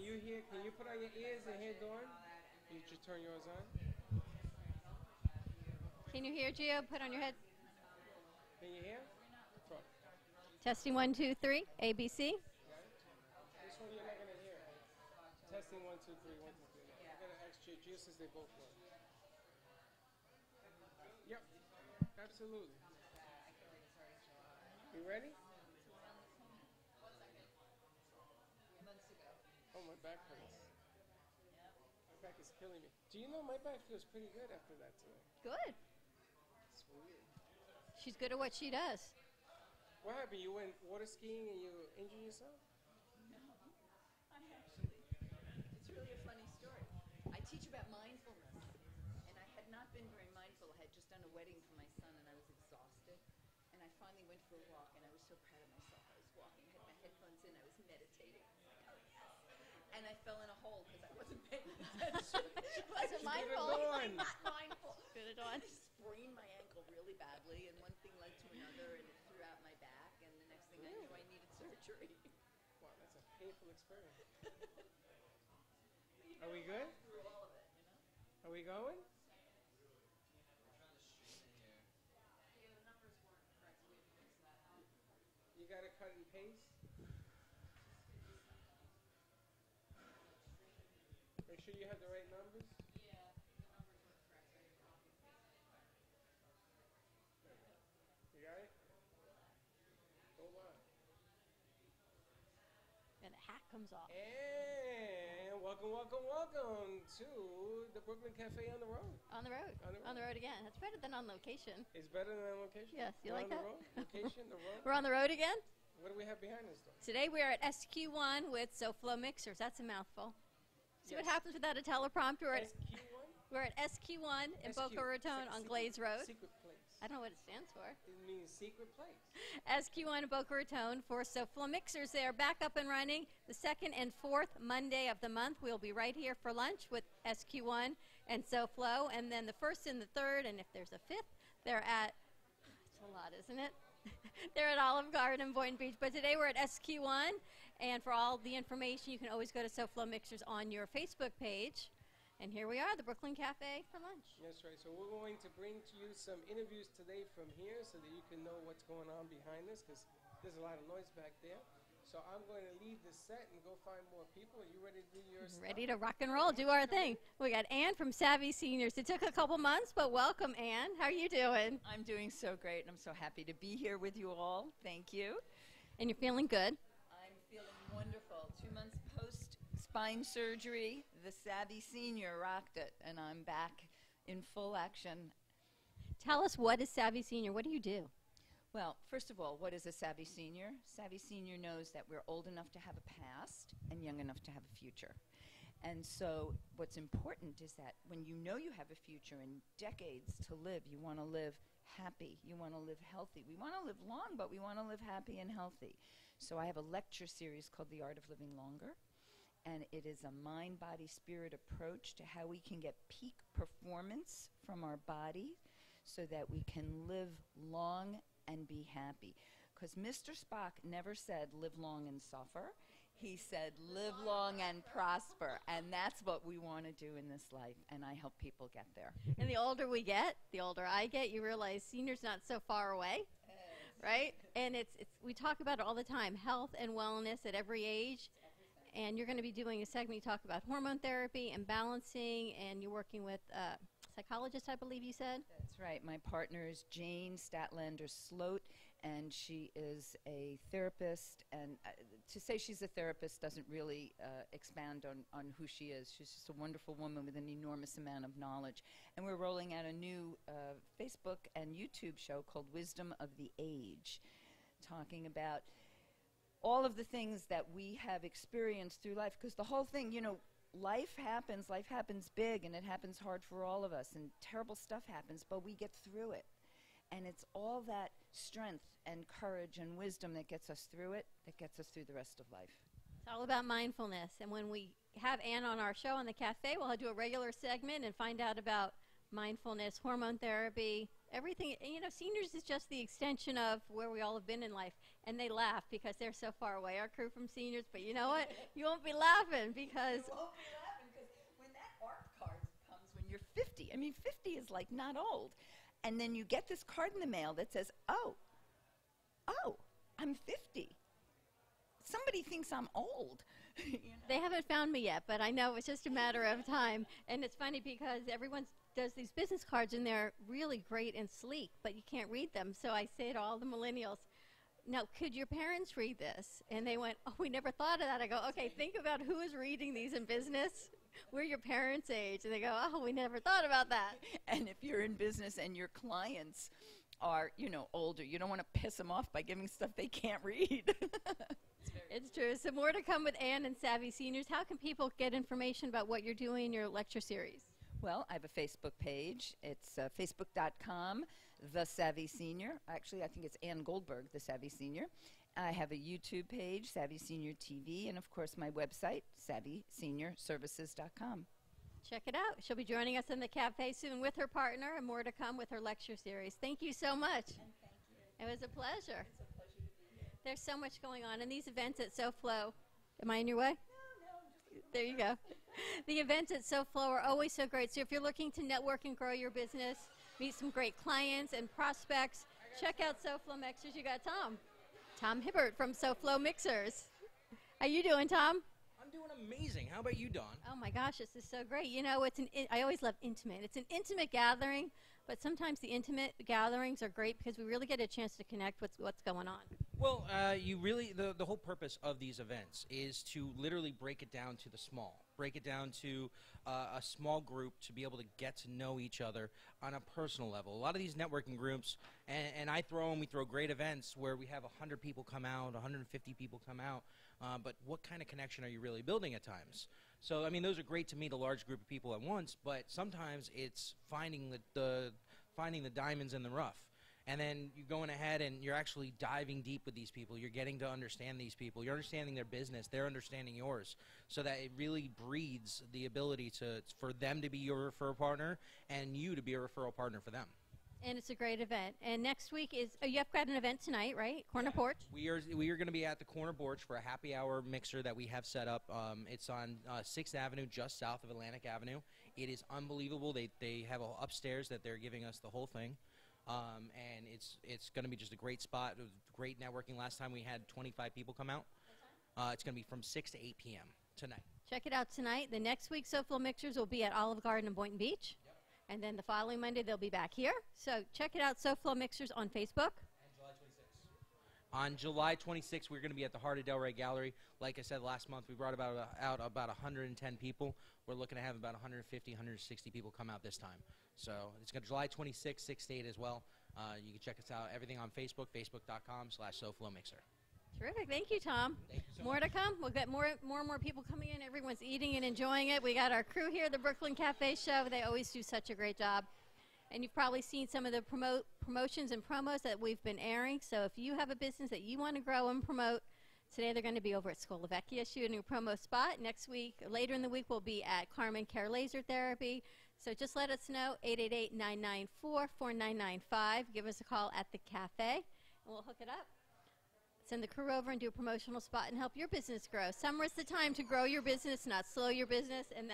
you hear? Can you put on your ears and hear Dawn? You just turn yours on. Can you hear, Gio? Put on your head. Can you hear? Talk. Testing 1, 2, 3. ABC. This one you're not gonna hear. Testing 1, 2, 3, 1, 2, 3. I gotta ask Gio since they both work. Yep. Absolutely. You ready? Oh, my back hurts. My back is killing me. Do you know my back feels pretty good after that today? Good. It's weird. She's good at what she does. What happened? You went water skiing and you injured yourself? No, I actually, it's really a funny story. I teach about mindfulness, and I had not been very mindful. I had just done a wedding for my son, and I was exhausted. And I finally went for a walk, and I was so proud of myself. I was walking, I had my headphones in, I was meditating. I was like, oh, yes. And I fell in a hole because I wasn't paying attention. Wasn't mindful. Not mindful. Good at Dawn. I sprained my ankle really badly, and one thing led to another, and it threw out my back, and the next thing I knew, I needed surgery. Wow, that's a painful experience. Are we good? Through all of it, you know? Are we going? You gotta cut and paste. Make sure you have the right numbers. You got it? Hold on. And the hat comes off. And welcome, welcome, welcome to the Brooklyn Cafe on the road. On the road. On the road. On the road again. That's better than on location. It's better than on location? Yes, you We're like on that? The road? Location, the road. We're on the road again. What do we have behind us, though? Today we're at SQ1 with SoFlo Mixers. That's a mouthful. See what Yes. happens without a teleprompter. SQ1? We're at SQ1 in SQ. Boca Raton on Secret- Glaze Road. Secret place. I don't know what it stands for. It means secret place. SQ1 in Boca Raton for SoFlo Mixers. They are back up and running the second and fourth Monday of the month. We'll be right here for lunch with SQ1 and SoFlo. And then the first and the third, and if there's a fifth, they're at, it's a lot, isn't it? They're at Olive Garden in Boynton Beach. But today we're at SQ1. And for all the information, you can always go to SoFlo Mixers on your Facebook page. And here we are, the Brooklyn Cafe for lunch. That's right. So we're going to bring to you some interviews today from here so that you can know what's going on behind us because there's a lot of noise back there. So I'm going to leave the set and go find more people. Are you ready to do your stuff? Ready to rock and roll, do our thing. We got Ann from Savvy Seniors. It took a couple months, but welcome, Ann. How are you doing? I'm doing so great, and I'm so happy to be here with you all. Thank you. And you're feeling good? I'm feeling wonderful. 2 months post spine surgery, the Savvy Senior rocked it, and I'm back in full action. Tell us, what is Savvy Senior? What do you do? Well, first of all, what is a Savvy Senior? Savvy Senior knows that we're old enough to have a past and young enough to have a future. And so what's important is that when you know you have a future and decades to live, you want to live happy, you want to live healthy. We want to live long, but we want to live happy and healthy. So I have a lecture series called The Art of Living Longer, and it is a mind, body, spirit approach to how we can get peak performance from our body so that we can live long and be happy. Because Mr. Spock never said live long and suffer. He said live long and prosper. And that's what we want to do in this life. And I help people get there. And the older we get, the older I get, you realize senior's not so far away, right? And it's we talk about it all the time, health and wellness at every age. And you're going to be doing a segment, you talk about hormone therapy and balancing, and you're working with a psychologist, I believe you said? That's right. My partner is Jane Statlander-Sloat, and she is a therapist. And to say she's a therapist doesn't really expand on who she is. She's just a wonderful woman with an enormous amount of knowledge. And we're rolling out a new Facebook and YouTube show called Wisdom of the Age, talking about all of the things that we have experienced through life. Because the whole thing, you know, life happens big, and it happens hard for all of us, and terrible stuff happens, but we get through it. And it's all that strength and courage and wisdom that gets us through it, that gets us through the rest of life. It's all about mindfulness. And when we have Ann on our show on the cafe, we'll do a regular segment and find out about mindfulness, hormone therapy, everything, you know, seniors is just the extension of where we all have been in life. And they laugh because they're so far away, our crew from seniors. But you know what? You won't be laughing because... You won't be laughing because when that ARP card comes when you're 50, I mean, 50 is like not old. And then you get this card in the mail that says, oh, I'm 50. Somebody thinks I'm old. You know? They haven't found me yet, but I know it's just a matter of time. And it's funny because everyone does these business cards, and they're really great and sleek, but you can't read them. So I say to all the millennials, now, could your parents read this? And they went, oh, we never thought of that. I go, okay, think about who is reading these in business. We're your parents' age. And they go, oh, we never thought about that. And if you're in business and your clients are, you know, older, you don't want to piss them off by giving stuff they can't read. It's true. So more to come with Ann and Savvy Seniors. How can people get information about what you're doing in your lecture series? Well, I have a Facebook page. It's facebook.com, The Savvy Senior. Actually, I think it's Ann Goldberg, The Savvy Senior. I have a YouTube page, Savvy Senior TV, and of course my website, SavvySeniorServices.com. Check it out. She'll be joining us in the cafe soon with her partner, and more to come with her lecture series. Thank you so much. And thank you. It was a pleasure. It's a pleasure to be here. There's so much going on, and these events at SoFlo. Am I in your way? No, There you go. The events at SoFlo are always so great. So if you're looking to network and grow your business, meet some great clients and prospects, check out SoFlo Mixers. You got Tom Hibbert from SoFlo Mixers. How you doing, Tom? I'm doing amazing. How about you, Dawn? Oh my gosh, this is so great. You know, I always love intimate. It's an intimate gathering, but sometimes the intimate gatherings are great because we really get a chance to connect with what's going on. Well, the whole purpose of these events is to literally break it down to the small. Break it down to a small group to be able to get to know each other on a personal level. A lot of these networking groups, and we throw great events where we have 100 people come out, 150 people come out, but what kind of connection are you really building at times? So, I mean, those are great to meet a large group of people at once, but sometimes it's finding the diamonds in the rough. And then you're going ahead and you're actually diving deep with these people. You're getting to understand these people. You're understanding their business. They're understanding yours. So that it really breeds the ability for them to be your referral partner and you to be a referral partner for them. And it's a great event. And next week you've got an event tonight, right? Corner Porch? We are going to be at the Corner Porch for a happy hour mixer that we have set up. It's on 6th Avenue, just south of Atlantic Avenue. It is unbelievable. They have upstairs that they're giving us the whole thing. And it's going to be just a great spot. It was great networking. Last time we had 25 people come out. It's going to be from 6 to 8 p.m. tonight. Check it out tonight. The next week, SoFlo Mixers will be at Olive Garden in Boynton Beach. Yep. And then the following Monday, they'll be back here. So check it out, SoFlo Mixers on Facebook. On July 26th, we're going to be at the Heart of Delray Gallery. Like I said last month, we brought out about 110 people. We're looking to have about 150, 160 people come out this time. So it's going to July 26th, 6 to 8 as well. You can check us out. Everything on Facebook, facebook.com/SoFloMixer. Terrific. Thank you, Tom. Thank you so More much. to come. We'll get more and more people coming in. Everyone's eating and enjoying it. We got our crew here, the Brooklyn Cafe Show. They always do such a great job. And you've probably seen some of the promotions and promos that we've been airing. So if you have a business that you want to grow and promote, today they're going to be over at Schola Vecchia shooting a promo spot. Next week, later in the week, we'll be at Carmen Care Laser Therapy. So just let us know, 888-994-4995. Give us a call at the cafe, and we'll hook it up. Send the crew over and do a promotional spot and help your business grow. Summer is the time to grow your business, not slow your business, and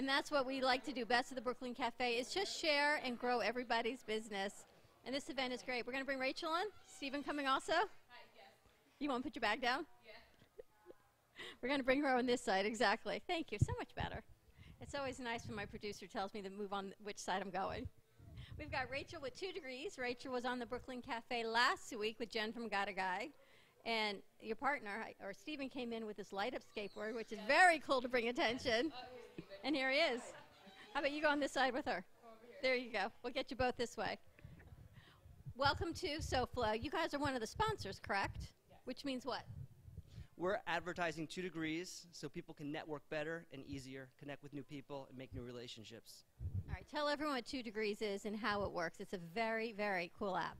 that's what we like to do best at the Brooklyn Cafe is just share and grow everybody's business. And this event is great. We're going to bring Rachel on. Stephen coming also? Hi, yes. You want to put your bag down? Yeah. We're going to bring her on this side, exactly. Thank you, so much better. It's always nice when my producer tells me to move on which side I'm going. We've got Rachel with 2 Degrees. Rachel was on the Brooklyn Cafe last week with Jen from Got a Guy. And your partner, or Stephen, came in with this light-up skateboard, which is very cool to bring attention. And here he is. How about you go on this side with her? There you go. We'll get you both this way. Welcome to SoFlo. You guys are one of the sponsors, correct? Yes. Which means what? We're advertising 2 Degrees so people can network better and easier, connect with new people, and make new relationships. All right, tell everyone what 2 Degrees is and how it works. It's a very, very cool app.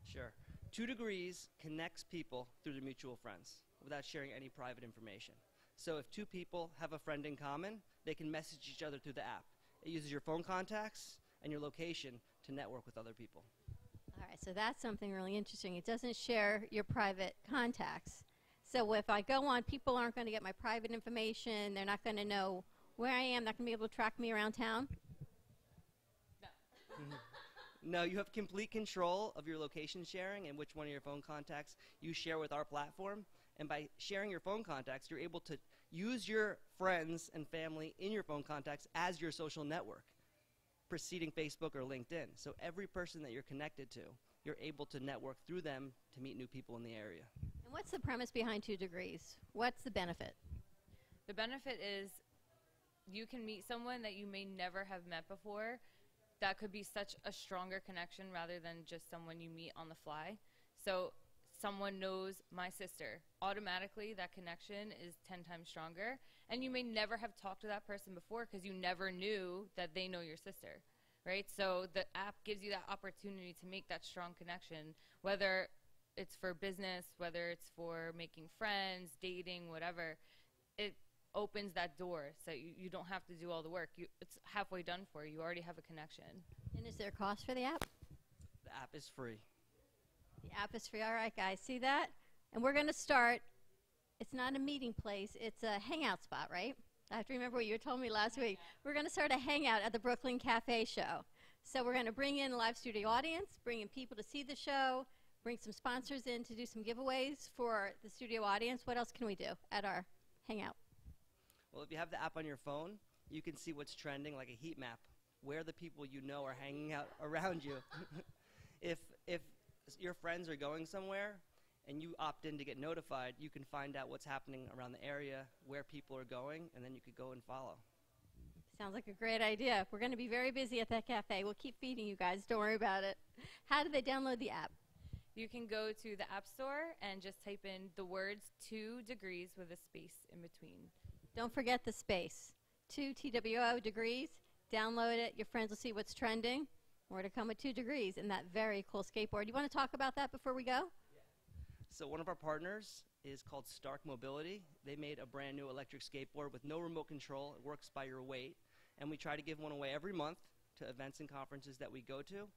Sure. 2 Degrees connects people through their mutual friends without sharing any private information. So if 2 people have a friend in common, they can message each other through the app. It uses your phone contacts and your location to network with other people. All right, so that's something really interesting. It doesn't share your private contacts. So if I go on, people aren't going to get my private information. They're not going to know where I am. Not going to be able to track me around town. No, you have complete control of your location sharing and which one of your phone contacts you share with our platform. And by sharing your phone contacts, you're able to use your friends and family in your phone contacts as your social network, preceding Facebook or LinkedIn. So every person that you're connected to, you're able to network through them to meet new people in the area. And what's the premise behind 2 Degrees? What's the benefit? The benefit is you can meet someone that you may never have met before. That could be such a stronger connection rather than just someone you meet on the fly. So someone knows my sister. Automatically, that connection is 10 times stronger. And you may never have talked to that person before because you never knew that they know your sister, right? So the app gives you that opportunity to make that strong connection, whether it's for business, whether it's for making friends, dating, whatever. It opens that door so you don't have to do all the work. It's halfway done for you. You already have a connection. And is there a cost for the app? The app is free. The app is free. All right, guys, see that? And we're going to start. It's not a meeting place. It's a hangout spot, right? I have to remember what you told me last week. We're going to start a hangout at the Brooklyn Cafe show. So we're going to bring in a live studio audience, bring in people to see the show, bring some sponsors in to do some giveaways for the studio audience. What else can we do at our hangout? Well, if you have the app on your phone, you can see what's trending like a heat map, where the people you know are hanging out around you. If your friends are going somewhere and you opt in to get notified, you can find out what's happening around the area, where people are going, and then you could go and follow. Sounds like a great idea. We're going to be very busy at that cafe. We'll keep feeding you guys. Don't worry about it. How do they download the app? You can go to the App Store and just type in the words 2 degrees with a space in between. Don't forget the space. 2 TWO degrees. Download it. Your friends will see what's trending. More to come with 2 Degrees and that very cool skateboard. You want to talk about that before we go? So one of our partners is called Stark Mobility. They made a brand new electric skateboard with no remote control. It works by your weight. And we try to give one away every month to events and conferences that we go to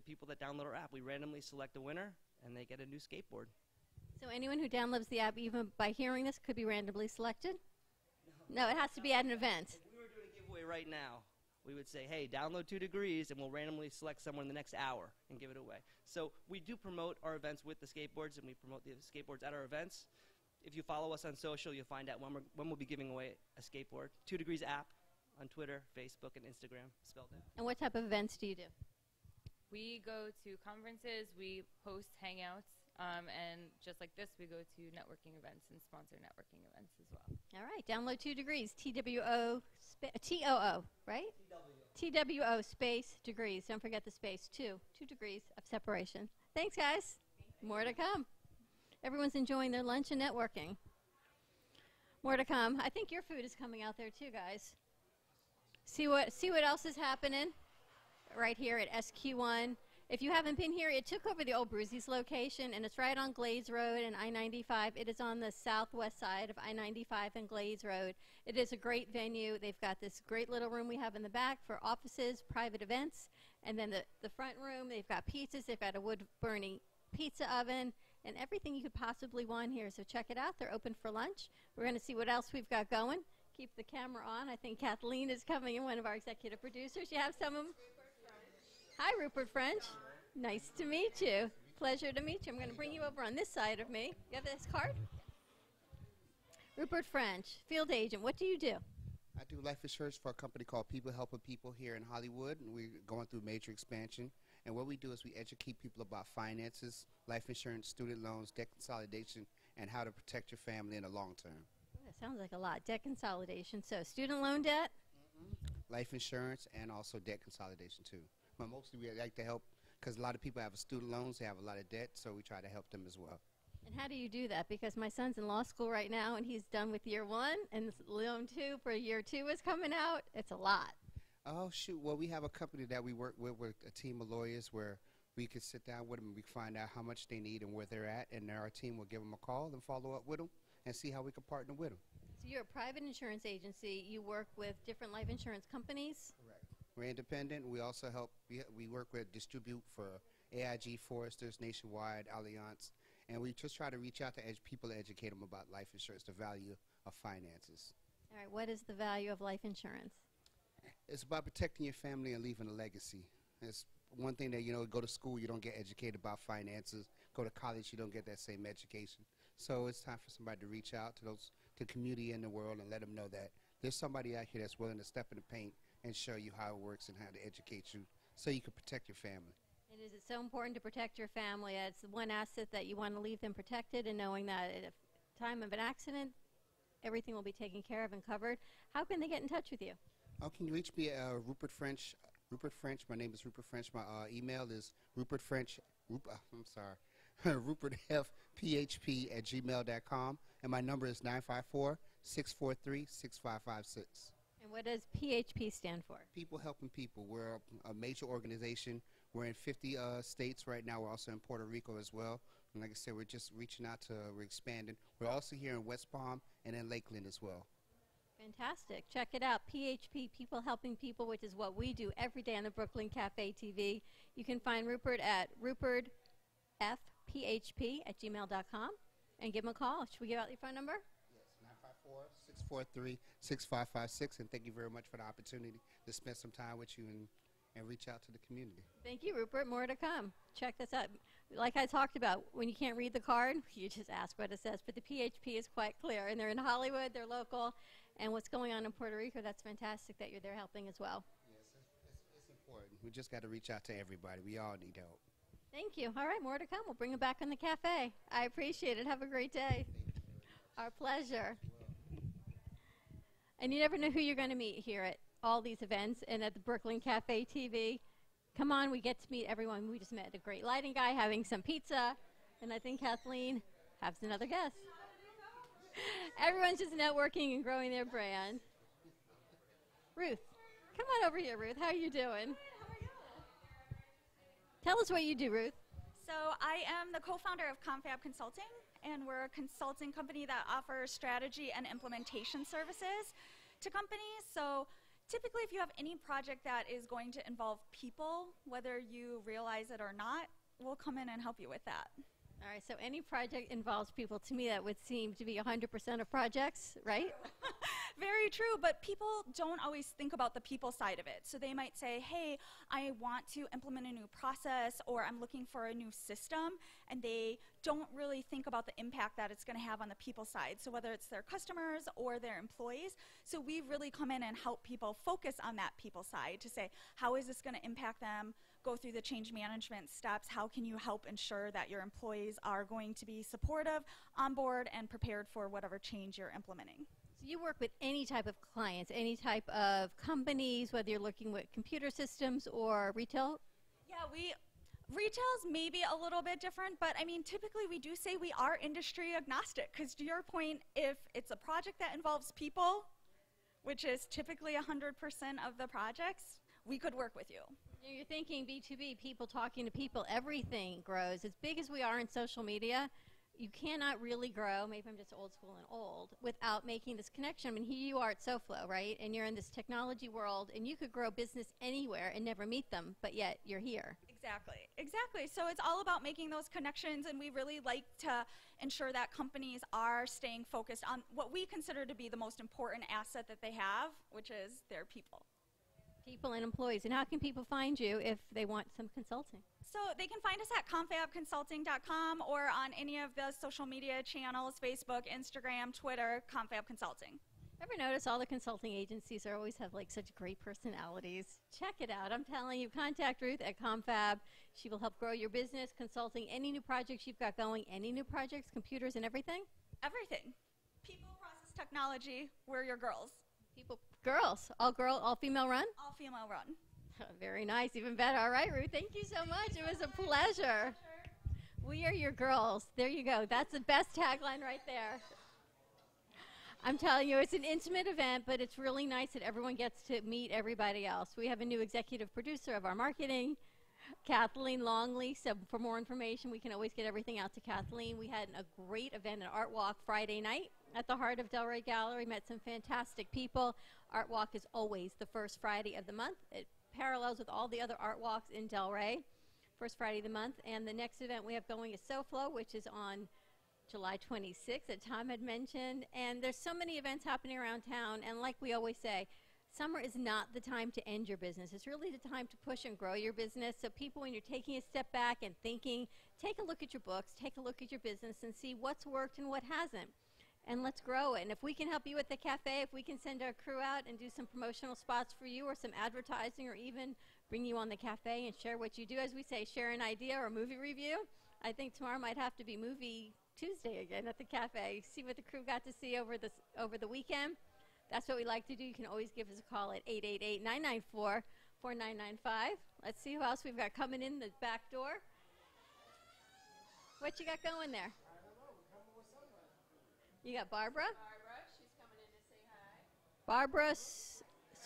people that download our app. We randomly select a winner, and they get a new skateboard. So anyone who downloads the app, even by hearing this, could be randomly selected? No, it has to be at an event. If we were doing a giveaway right now, we would say, hey, download 2 Degrees, and we'll randomly select someone in the next hour and give it away. So we do promote our events with the skateboards, and we promote the skateboards at our events. If you follow us on social, you'll find out when we'll be giving away a skateboard. 2 Degrees app on Twitter, Facebook, and Instagram, spelled out. And what type of events do you do? We go to conferences, we host hangouts, and just like this, we go to networking events and sponsor networking events as well. All right, download 2 Degrees, TWO, TOO, right? TWO space degrees. Don't forget the space, 2 degrees of separation. Thanks, guys. More to come. Everyone's enjoying their lunch and networking. More to come. I think your food is coming out there too, guys. See what else is happening right here at SQ1. If you haven't been here, it took over the old Brucey's location, and it's right on Glades Road and I-95. It is on the southwest side of I-95 and Glades Road. It is a great venue. They've got this great little room we have in the back for offices, private events, and then the front room, they've got pizzas. They've got a wood-burning pizza oven and everything you could possibly want here. So check it out. They're open for lunch. We're going to see what else we've got going. Keep the camera on. I think Kathleen is coming in, one of our executive producers. You have some of them? Hi, Rupert French. Nice to meet you. Pleasure to meet you. I'm going to bring you over on this side of me. You have this card? Rupert French, field agent. What do you do? I do life insurance for a company called People Helping People here in Hollywood, and we're going through major expansion. And what we do is we educate people about finances, life insurance, student loans, debt consolidation, and how to protect your family in the long term. That sounds like a lot. Debt consolidation. So student loan debt? Life insurance and also debt consolidation too. But mostly we like to help because a lot of people have student loans, they have a lot of debt, so we try to help them as well. And how do you do that? Because my son's in law school right now, and he's done with year 1, and loan 2 for year 2 is coming out. It's a lot. Oh, shoot. Well, we have a company that we work with a team of lawyers where we can sit down with them and we find out how much they need and where they're at, and then our team will give them a call and follow up with them and see how we can partner with them. So you're a private insurance agency. You work with different life insurance companies? Correct. We're independent. We also help. We work with distribute for AIG, Foresters, Nationwide, Allianz, and we just try to reach out to people to educate them about life insurance, the value of finances. All right, what is the value of life insurance? It's about protecting your family and leaving a legacy. It's one thing that, go to school, you don't get educated about finances. Go to college, you don't get that same education. So it's time for somebody to reach out to the community in the world and let them know that there's somebody out here that's willing to step in the paint and show you how it works and how to educate you so you can protect your family. And is it so important to protect your family? It's one asset that you want to leave them protected, and knowing that at a time of an accident, everything will be taken care of and covered. How can they get in touch with you? Oh, can you reach me at Rupert French? Rupert French. My name is Rupert French. My email is rupertfphp@gmail.com, and my number is 954-643-6556. And what does PHP stand for? People helping people. We're a major organization. We're in 50 states right now. We're also in Puerto Rico as well. And like I said, we're just reaching out we're expanding. We're also here in West Palm and in Lakeland as well. Fantastic. Check it out. PHP, People Helping People, which is what we do every day on the Brooklyn Cafe TV. You can find Rupert at rupertfphp@gmail.com and give him a call. Should we give out your phone number? Yes, 954-643-6556. And thank you very much for the opportunity to spend some time with you and reach out to the community. Thank you, Rupert. More to come. Check this out. Like I talked about, when you can't read the card, you just ask what it says. But the PHP is quite clear. And they're in Hollywood. They're local. And what's going on in Puerto Rico, that's fantastic that you're there helping as well. Yes, it's important. We just got to reach out to everybody. We all need help. Thank you. All right, more to come. We'll bring it back on the cafe. I appreciate it. Have a great day. Our pleasure. And you never know who you're going to meet here at all these events and at the Brooklyn Cafe TV. Come on, we get to meet everyone. We just met a great lighting guy having some pizza, and I think Kathleen has another guest. Everyone's just networking and growing their brand. Ruth, come on over here, Ruth. How are you doing? Tell us what you do, Ruth. So I am the co-founder of Confab Consulting, and we're a consulting company that offers strategy and implementation services to companies. So typically, if you have any project that is going to involve people, whether you realize it or not, we'll come in and help you with that. All right, so any project involves people. To me, that would seem to be 100% of projects, right? Very true, but people don't always think about the people side of it. So they might say, hey, I want to implement a new process, or I'm looking for a new system, and they don't really think about the impact that it's going to have on the people side. So whether it's their customers or their employees. So we really come in and help people focus on that people side to say, how is this going to impact them? Go through the change management steps. How can you help ensure that your employees are going to be supportive, on board, and prepared for whatever change you're implementing? So you work with any type of clients, any type of companies, whether you're looking with computer systems or retail? Yeah, retail's maybe a little bit different, but I mean, typically we do say we are industry agnostic, because to your point, if it's a project that involves people, which is typically 100% of the projects, we could work with you. You're thinking B2B, people talking to people, everything grows. As big as we are in social media, you cannot really grow, maybe I'm just old school and old, without making this connection. I mean, here you are at SoFlo, right? And you're in this technology world, and you could grow business anywhere and never meet them, but yet you're here. Exactly. So it's all about making those connections, and we really like to ensure that companies are staying focused on what we consider to be the most important asset that they have, which is their people. People and employees. And how can people find you if they want some consulting? So they can find us at confabconsulting.com or on any of the social media channels, Facebook, Instagram, Twitter, Confab Consulting. Ever notice all the consulting agencies always have like such great personalities? Check it out. I'm telling you, contact Ruth at Confab. She will help grow your business, consulting, any new projects you've got going, any new projects, computers and everything? Everything. People, process, technology, we're your girls. People, girls, all female run? All female run. Very nice, even better. All right, Ruth, thank you so much. It was a pleasure. We are your girls. There you go. That's the best tagline right there. I'm telling you, it's an intimate event, but it's really nice that everyone gets to meet everybody else. We have a new executive producer of our marketing, Kathleen Longley. So for more information, we can always get everything out to Kathleen. We had a great event, an art walk Friday night at the heart of Delray Gallery. Met some fantastic people. Art walk is always the first Friday of the month. It parallels with all the other art walks in Delray, first Friday of the month. And the next event we have going is SoFlo, which is on July 26th, that Tom had mentioned. And there's so many events happening around town. And like we always say, summer is not the time to end your business. It's really the time to push and grow your business. So people, when you're taking a step back and thinking, take a look at your books, take a look at your business and see what's worked and what hasn't. And let's grow it. And if we can help you at the cafe, if we can send our crew out and do some promotional spots for you or some advertising or even bring you on the cafe and share what you do, as we say, share an idea or a movie review. I think tomorrow might have to be Movie Tuesday again at the cafe. See what the crew got to see over the weekend. That's what we like to do. You can always give us a call at 888-994-4995. Let's see who else we've got coming in the back door. What you got going there? You got Barbara? Barbara, she's coming in to say hi. Barbara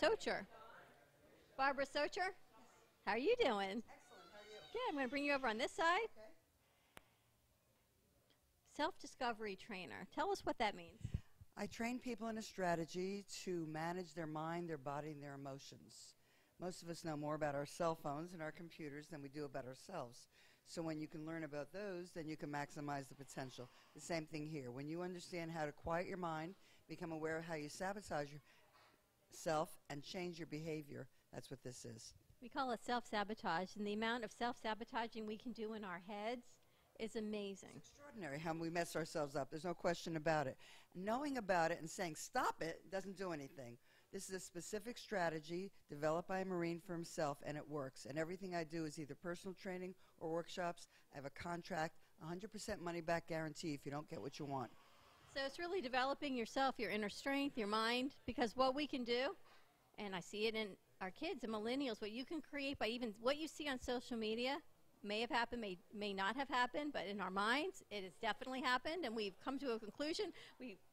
Socher. Barbara Socher? How are you doing? Excellent, how are you? Good. I'm going to bring you over on this side. Okay. Self-discovery trainer. Tell us what that means. I train people in a strategy to manage their mind, their body, and their emotions. Most of us know more about our cell phones and our computers than we do about ourselves. So when you can learn about those, then you can maximize the potential. The same thing here. When you understand how to quiet your mind, become aware of how you sabotage yourself, and change your behavior, that's what this is. We call it self-sabotage, and the amount of self-sabotaging we can do in our heads is amazing. It's extraordinary how we mess ourselves up. There's no question about it. Knowing about it and saying stop it doesn't do anything. This is a specific strategy developed by a Marine for himself, and it works. And everything I do is either personal training or workshops. I have a contract, 100% money-back guarantee if you don't get what you want. So it's really developing yourself, your inner strength, your mind, because what we can do, and I see it in our kids and millennials, what you can create by even what you see on social media may have happened, may not have happened, but in our minds, it has definitely happened, and we've come to a conclusion.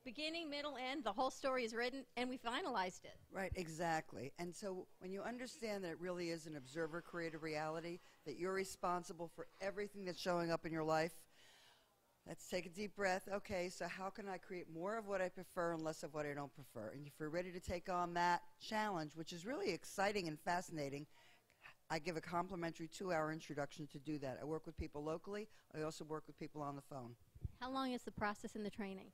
Beginning, middle, end, the whole story is written, and we finalized it. Right, exactly. And so when you understand that it really is an observer-created reality, that you're responsible for everything that's showing up in your life, let's take a deep breath. Okay, so how can I create more of what I prefer and less of what I don't prefer? And if you're ready to take on that challenge, which is really exciting and fascinating, I give a complimentary 2-hour introduction to do that. I work with people locally. I also work with people on the phone. How long is the process in the training?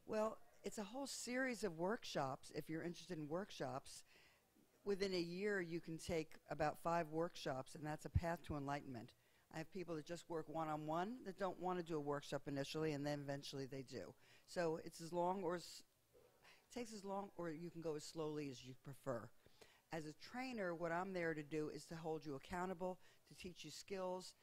Well, it's a whole series of workshops. If you're interested in workshops, within a year you can take about 5 workshops, and that's a path to enlightenment. I have people that just work one-on-one that don't want to do a workshop initially, and then eventually they do. So it's as long or it takes as long, or you can go as slowly as you prefer. As a trainer, what I'm there to do is to hold you accountable, to teach you skills,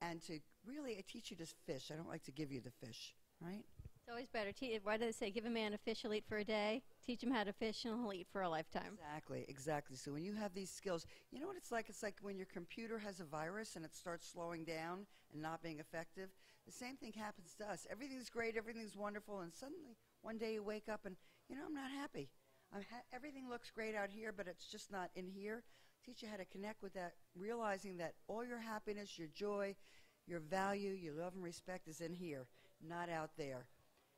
and to really I teach you to fish. I don't like to give you the fish, right? It's always better. Why do they say give a man a fish, he'll eat for a day? Teach him how to fish, and he'll eat for a lifetime. Exactly, exactly. So when you have these skills, you know what it's like? It's like when your computer has a virus and it starts slowing down and not being effective. The same thing happens to us. Everything's great, everything's wonderful, and suddenly one day you wake up and, I'm not happy. Everything looks great out here, but it's just not in here. Teach you how to connect with that, realizing that all your happiness, your joy, your value, your love and respect is in here, not out there.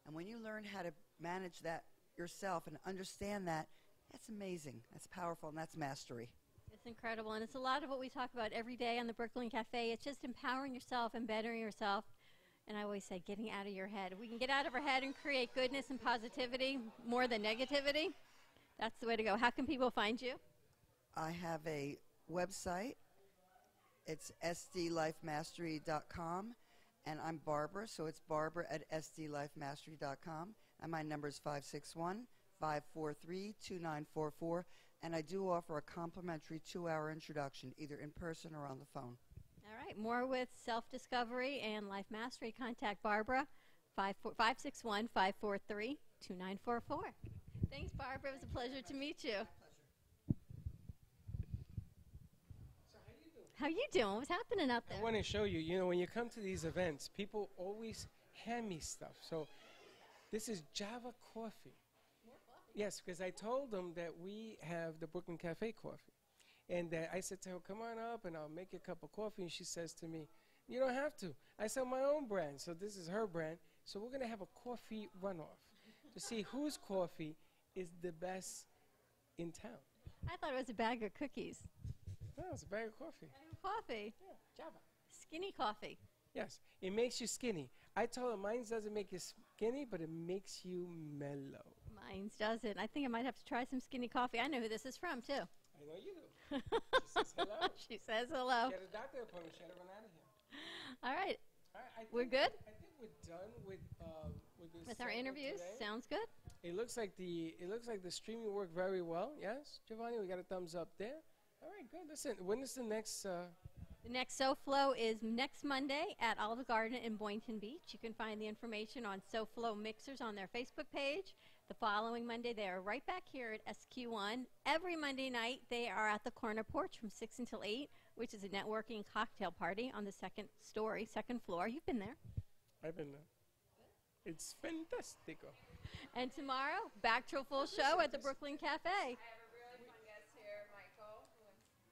And when you learn how to manage that yourself and understand that, that's amazing. That's powerful, and that's mastery. It's incredible, and it's a lot of what we talk about every day on the Brooklyn Cafe. It's just empowering yourself and bettering yourself. And I always say getting out of your head. If we can get out of our head and create goodness and positivity more than negativity, that's the way to go. How can people find you? I have a website. It's sdlifemastery.com, and I'm Barbara, so it's barbara@sdlifemastery.com, and my number is 561-543-2944, and I do offer a complimentary 2-hour introduction, either in person or on the phone. All right, more with self-discovery and life mastery. Contact Barbara, 561-543-2944. Thanks, Barbara. It was a pleasure to meet you. How you doing? What's happening out there? I want to show you, when you come to these events, people always hand me stuff. So this is Java coffee. More coffee. Yes, because I told them that we have the Brooklyn Cafe coffee. And I said to her, come on up and I'll make you a cup of coffee. And she says to me, you don't have to. I sell my own brand. So this is her brand. So we're going to have a coffee runoff to see whose coffee is the best in town. I thought it was a bag of cookies. Oh, it's a bag of coffee. Coffee. Yeah, Java. Skinny coffee. Yes, it makes you skinny. I told her mine doesn't make you skinny, but it makes you mellow. Mine doesn't. I think I might have to try some skinny coffee. I know who this is from, too. I know you do. She says hello. She says hello. She had a doctor appointment. She had to run out of here. All right. All right, We're good? I think we're done with this. With our segment interviews. today. Sounds good. It looks like the streaming worked very well. Yes, Giovanni, we got a thumbs up there. All right, good. Listen, when is the next? The next SoFlo is next Monday at Olive Garden in Boynton Beach. You can find the information on SoFlo Mixers on their Facebook page. The following Monday, they are right back here at SQ1. Every Monday night, they are at the Corner Porch from 6 until 8, which is a networking cocktail party on the second floor. You've been there. I've been there. It's fantastico. And tomorrow, back to a full show at the Brooklyn Cafe. I have a really fun guest here, Michael.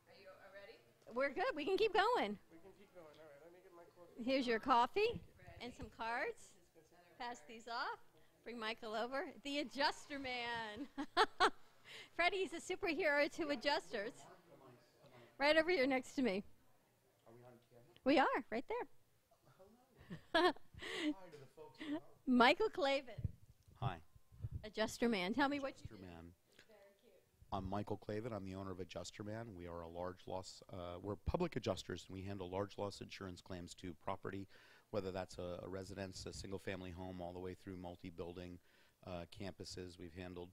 Are you ready? We're good. We can keep going. We can keep going. All right, let me get my coffee. Here's your coffee and some cards. Pass these off. Bring Michael over. The Adjuster Man. Freddy's a superhero to adjusters. Right over here next to me. Are we on camera? We are, right there. Hi to the folks at home. Michael Clavin, Hi, Adjuster Man. Tell me what you Adjuster Man. I'm Michael Clavin. I'm the owner of Adjuster Man. We are a large loss. We're public adjusters, and we handle large loss insurance claims to property, whether that's a residence, a single-family home, all the way through multi-building campuses. We've handled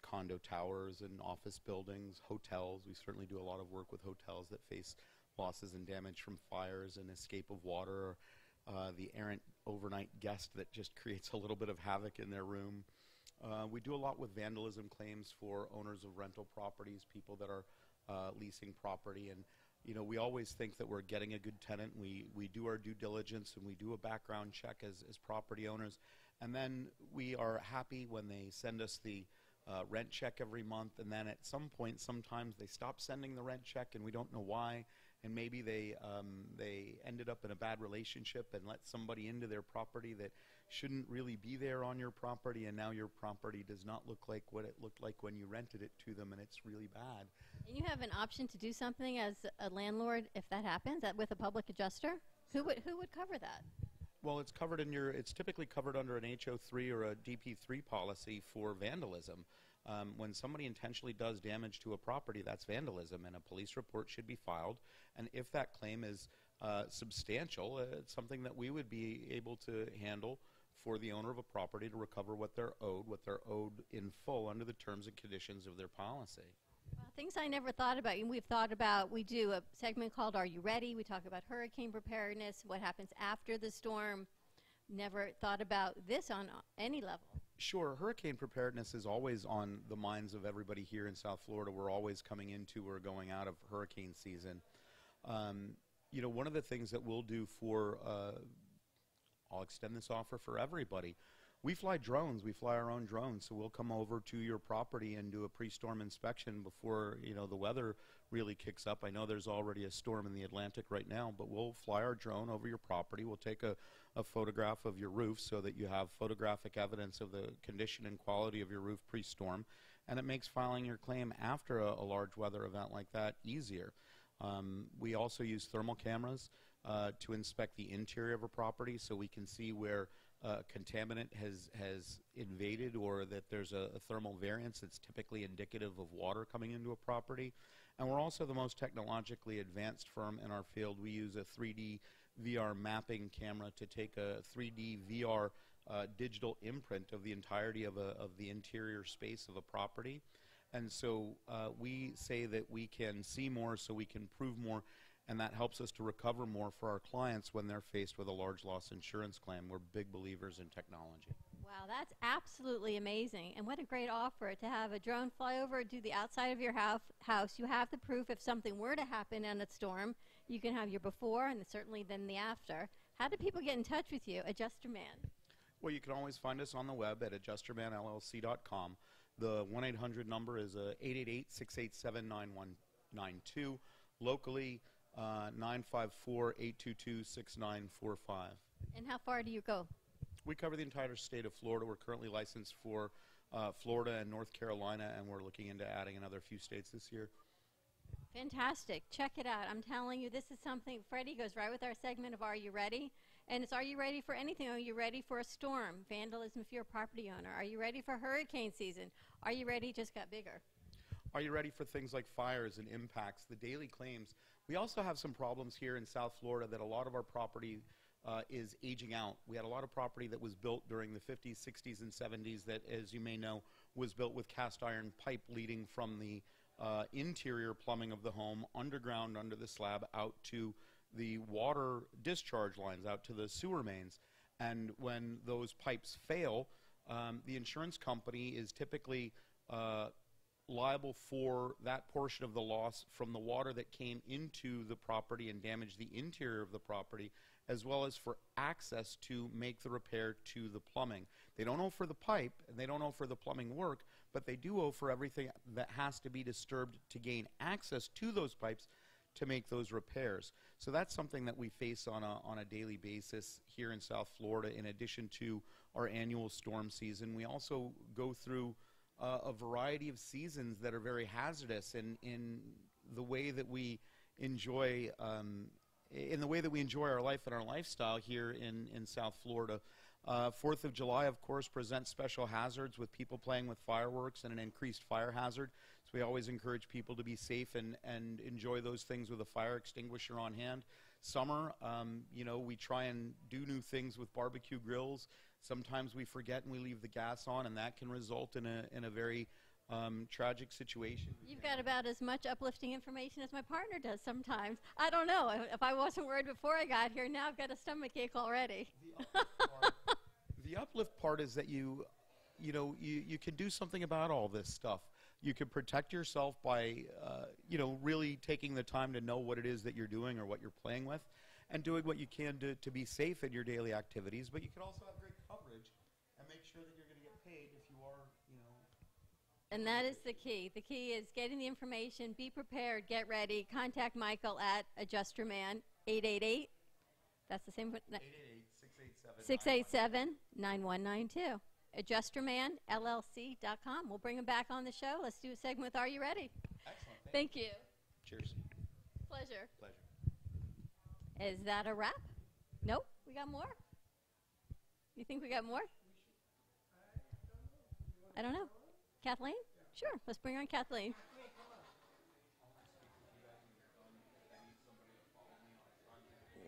condo towers and office buildings, hotels. We certainly do a lot of work with hotels that face losses and damage from fires and escape of water, the errant overnight guest that just creates a little bit of havoc in their room. We do a lot with vandalism claims for owners of rental properties, people that are leasing property. And, you know, we always think that we're getting a good tenant. We do our due diligence and we do a background check as property owners. And then we are happy when they send us the rent check every month. And then at some point, sometimes they stop sending the rent check and we don't know why. And maybe they ended up in a bad relationship and let somebody into their property that shouldn't really be there on your property, and now your property does not look like what it looked like when you rented it to them, and it's really bad. And you have an option to do something as a landlord if that happens, with a public adjuster? Who would cover that? Well, it's covered in it's typically covered under an HO3 or a DP3 policy for vandalism. When somebody intentionally does damage to a property, that's vandalism, and a police report should be filed. And if that claim is substantial, it's something that we would be able to handle for the owner of a property to recover what they're owed in full under the terms and conditions of their policy. Well, things I never thought about. We've thought about, we do a segment called Are You Ready? We talk about hurricane preparedness, what happens after the storm. Never thought about this on any level. Sure, hurricane preparedness is always on the minds of everybody here in South Florida. We're always coming into or going out of hurricane season. You know, one of the things that we'll do for, I'll extend this offer for everybody. We fly drones. We fly our own drones, so we'll come over to your property and do a pre-storm inspection before, you know, the weather really kicks up. I know there's already a storm in the Atlantic right now, but we'll fly our drone over your property. We'll take a photograph of your roof so that you have photographic evidence of the condition and quality of your roof pre-storm, and it makes filing your claim after a large weather event like that easier. We also use thermal cameras to inspect the interior of a property so we can see where contaminant has invaded or that there's a thermal variance that's typically indicative of water coming into a property. And we're also the most technologically advanced firm in our field. We use a 3D VR mapping camera to take a 3D VR digital imprint of the entirety of the interior space of a property. And so we say that we can see more so we can prove more, and that helps us to recover more for our clients when they're faced with a large loss insurance claim. We're big believers in technology. Wow, that's absolutely amazing. And what a great offer to have a drone fly over, do the outside of your house. You have the proof if something were to happen in a storm. You can have your before and certainly then the after. How do people get in touch with you, Adjuster Man? Well, you can always find us on the web at adjustermanllc.com. The 1-800 number is 888-687-9192. Locally, 954-822-6945. And how far do you go? We cover the entire state of Florida. We're currently licensed for Florida and North Carolina, and we're looking into adding another few states this year. Fantastic. Check it out. I'm telling you, this is something, Freddie goes right with our segment of Are You Ready? And it's Are You Ready for anything? Are you ready for a storm? Vandalism if you're a property owner. Are you ready for hurricane season? Are you ready just got bigger? Are you ready for things like fires and impacts, the daily claims? We also have some problems here in South Florida that a lot of our property is aging out. We had a lot of property that was built during the 50s, 60s, and 70s that, as you may know, was built with cast iron pipe leading from the interior plumbing of the home underground under the slab out to the water discharge lines, out to the sewer mains. And when those pipes fail, the insurance company is typically liable for that portion of the loss from the water that came into the property and damaged the interior of the property, as well as for access to make the repair to the plumbing. They don't owe for the pipe, and they don't owe for the plumbing work, but they do owe for everything that has to be disturbed to gain access to those pipes to make those repairs. So that's something that we face on a daily basis here in South Florida. In addition to our annual storm season, we also go through a variety of seasons that are very hazardous in the way that we enjoy our life and our lifestyle here in South Florida. 4th of July, of course, presents special hazards with people playing with fireworks and an increased fire hazard. So we always encourage people to be safe and enjoy those things with a fire extinguisher on hand. Summer, we try and do new things with barbecue grills. Sometimes we forget and we leave the gas on, and that can result in a very tragic situation. You've got about as much uplifting information as my partner does sometimes. I don't know. If I wasn't worried before I got here, now I've got a stomach ache already. The uplift part is that you can do something about all this stuff. You can protect yourself by, really taking the time to know what it is that you're doing or what you're playing with, and doing what you can to be safe in your daily activities. But you can also have great coverage and make sure that you're going to get paid if you are, And that is the key. The key is getting the information, be prepared, get ready. Contact Michael at Adjusterman 888. That's the same. 687-9192. AdjustermanLLC.com. We'll bring him back on the show. Let's do a segment with Are You Ready? Excellent. Thank you. Cheers. Pleasure. Pleasure. Is that a wrap? Nope. We got more? You think we got more? I don't know. Kathleen? Sure. Let's bring on Kathleen.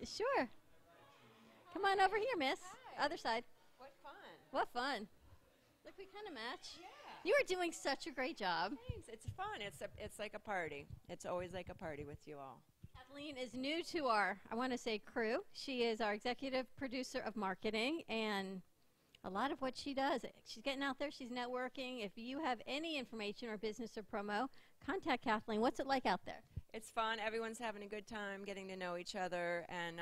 Sure. Come on over here, miss. Hi. Other side. What fun. What fun. Look, we kind of match. Yeah. You are doing such a great job. Thanks. It's fun. It's like a party. It's always like a party with you all. Kathleen is new to our, I want to say, crew. She is our executive producer of marketing, and a lot of what she does, she's getting out there, she's networking. If you have any information or business or promo, contact Kathleen. What's it like out there? It's fun. Everyone's having a good time getting to know each other and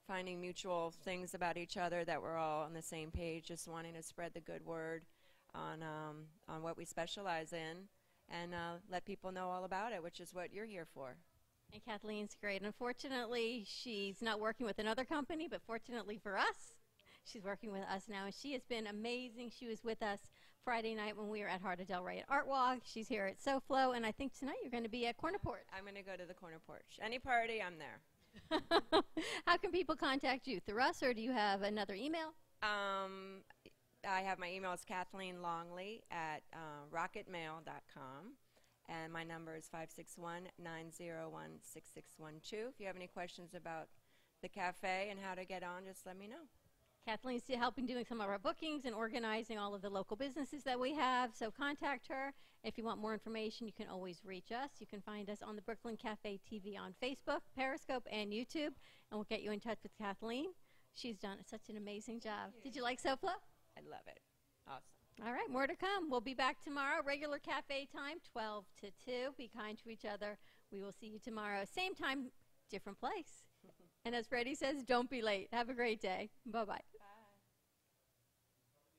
finding mutual things about each other that we're all on the same page, just wanting to spread the good word on what we specialize in and let people know all about it, which is what you're here for. And Kathleen's great. Unfortunately, she's not working with another company, but fortunately for us, she's working with us now, and she has been amazing. She was with us Friday night when we were at Heart of Del Rey at Art Walk. She's here at SoFlo, and I think tonight you're going to be at Corner Porch. I'm going to go to the Corner Porch. Any party, I'm there. How can people contact you? Through us, or do you have another email? I have my email is Kathleen Longley at rocketmail.com. And my number is 561-901-6612. If you have any questions about the cafe and how to get on, just let me know. Kathleen's helping doing some of our bookings and organizing all of the local businesses that we have, so contact her. If you want more information, you can always reach us. You can find us on the Brooklyn Cafe TV on Facebook, Periscope, and YouTube, and we'll get you in touch with Kathleen. She's done such an amazing job. Did you like SoFlo? I love it. Awesome. All right, more to come. We'll be back tomorrow, regular cafe time, 12 to 2. Be kind to each other. We will see you tomorrow. Same time, different place. And as Freddy says, don't be late. Have a great day. Bye-bye.